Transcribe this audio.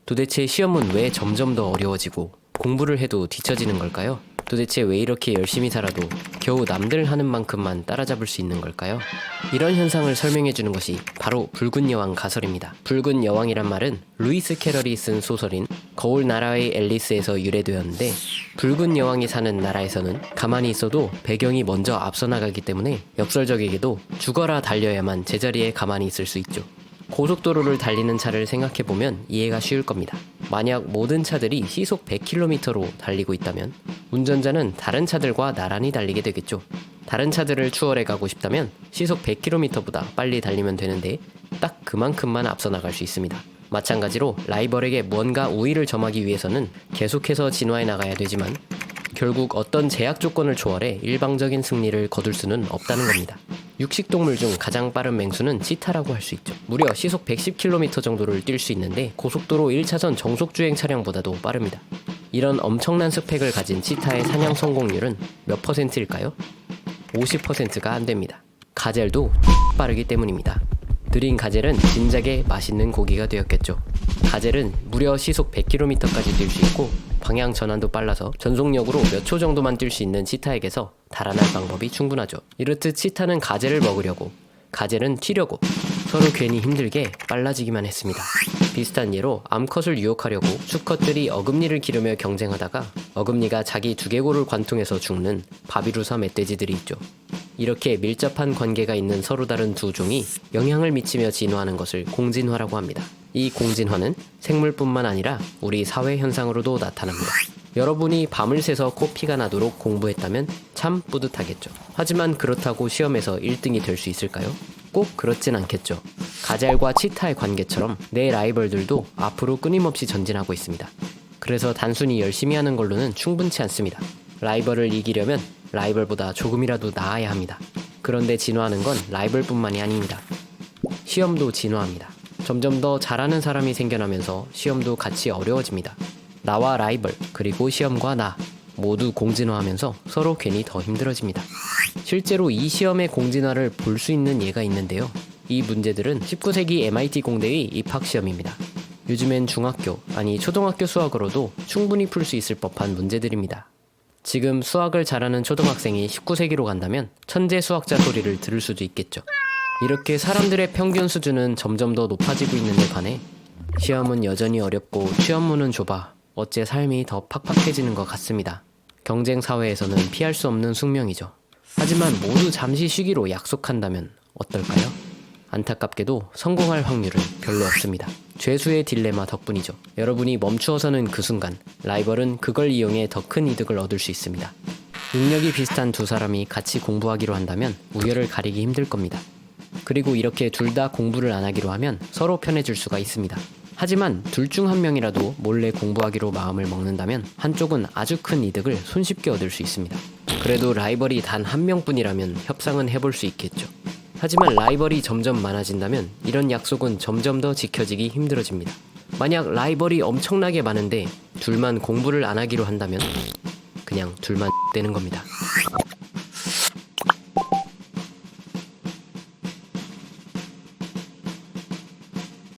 도대체 시험은 왜 점점 더 어려워지고 공부를 해도 뒤처지는 걸까요? 도대체 왜 이렇게 열심히 살아도 겨우 남들 하는 만큼만 따라잡을 수 있는 걸까요? 이런 현상을 설명해주는 것이 바로 붉은 여왕 가설입니다. 붉은 여왕이란 말은 루이스 캐럴이 쓴 소설인 거울 나라의 앨리스에서 유래되었는데, 붉은 여왕이 사는 나라에서는 가만히 있어도 배경이 먼저 앞서 나가기 때문에 역설적이게도 죽어라 달려야만 제자리에 가만히 있을 수 있죠. 고속도로를 달리는 차를 생각해보면 이해가 쉬울 겁니다. 만약 모든 차들이 시속 100km로 달리고 있다면 운전자는 다른 차들과 나란히 달리게 되겠죠. 다른 차들을 추월해 가고 싶다면 시속 100km보다 빨리 달리면 되는데 딱 그만큼만 앞서 나갈 수 있습니다. 마찬가지로 라이벌에게 무언가 우위를 점하기 위해서는 계속해서 진화해 나가야 되지만 결국 어떤 제약 조건을 초월해 일방적인 승리를 거둘 수는 없다는 겁니다. 육식동물 중 가장 빠른 맹수는 치타라고 할 수 있죠. 무려 시속 110km 정도를 뛸 수 있는데 고속도로 1차선 정속주행 차량보다도 빠릅니다. 이런 엄청난 스펙을 가진 치타의 사냥 성공률은 몇 %일까요? 50%가 안 됩니다. 가젤도 빠르기 때문입니다. 느린 가젤은 진작에 맛있는 고기가 되었겠죠. 가젤은 무려 시속 100km까지 뛸 수 있고 방향 전환도 빨라서 전속력으로 몇 초 정도만 뛸 수 있는 치타에게서 달아날 방법이 충분하죠. 이렇듯 치타는 가젤을 먹으려고, 가젤은 튀려고 서로 괜히 힘들게 빨라지기만 했습니다. 비슷한 예로 암컷을 유혹하려고 수컷들이 어금니를 기르며 경쟁하다가 어금니가 자기 두개골을 관통해서 죽는 바비루사 멧돼지들이 있죠. 이렇게 밀접한 관계가 있는 서로 다른 두 종이 영향을 미치며 진화하는 것을 공진화라고 합니다. 이 공진화는 생물뿐만 아니라 우리 사회 현상으로도 나타납니다. 여러분이 밤을 새서 코피가 나도록 공부했다면 참 뿌듯하겠죠. 하지만 그렇다고 시험에서 1등이 될 수 있을까요? 꼭 그렇진 않겠죠. 가젤과 치타의 관계처럼 내 라이벌들도 앞으로 끊임없이 전진하고 있습니다. 그래서 단순히 열심히 하는 걸로는 충분치 않습니다. 라이벌을 이기려면 라이벌보다 조금이라도 나아야 합니다. 그런데 진화하는 건 라이벌뿐만이 아닙니다. 시험도 진화합니다. 점점 더 잘하는 사람이 생겨나면서 시험도 같이 어려워집니다. 나와 라이벌, 그리고 시험과 나 모두 공진화하면서 서로 괜히 더 힘들어집니다. 실제로 이 시험의 공진화를 볼 수 있는 예가 있는데요. 이 문제들은 19세기 MIT 공대의 입학시험입니다. 요즘엔 중학교, 아니 초등학교 수학으로도 충분히 풀 수 있을 법한 문제들입니다. 지금 수학을 잘하는 초등학생이 19세기로 간다면 천재 수학자 소리를 들을 수도 있겠죠. 이렇게 사람들의 평균 수준은 점점 더 높아지고 있는데 반해 시험은 여전히 어렵고 취업문은 좁아 어째 삶이 더 팍팍해지는 것 같습니다. 경쟁 사회에서는 피할 수 없는 숙명이죠. 하지만 모두 잠시 쉬기로 약속한다면 어떨까요? 안타깝게도 성공할 확률은 별로 없습니다. 죄수의 딜레마 덕분이죠. 여러분이 멈추어서는 그 순간 라이벌은 그걸 이용해 더 큰 이득을 얻을 수 있습니다. 능력이 비슷한 두 사람이 같이 공부하기로 한다면 우열을 가리기 힘들 겁니다. 그리고 이렇게 둘 다 공부를 안 하기로 하면 서로 편해질 수가 있습니다. 하지만 둘 중 한 명이라도 몰래 공부하기로 마음을 먹는다면 한쪽은 아주 큰 이득을 손쉽게 얻을 수 있습니다. 그래도 라이벌이 단 한 명뿐이라면 협상은 해볼 수 있겠죠. 하지만 라이벌이 점점 많아진다면 이런 약속은 점점 더 지켜지기 힘들어집니다. 만약 라이벌이 엄청나게 많은데 둘만 공부를 안 하기로 한다면 그냥 둘만 되는 겁니다.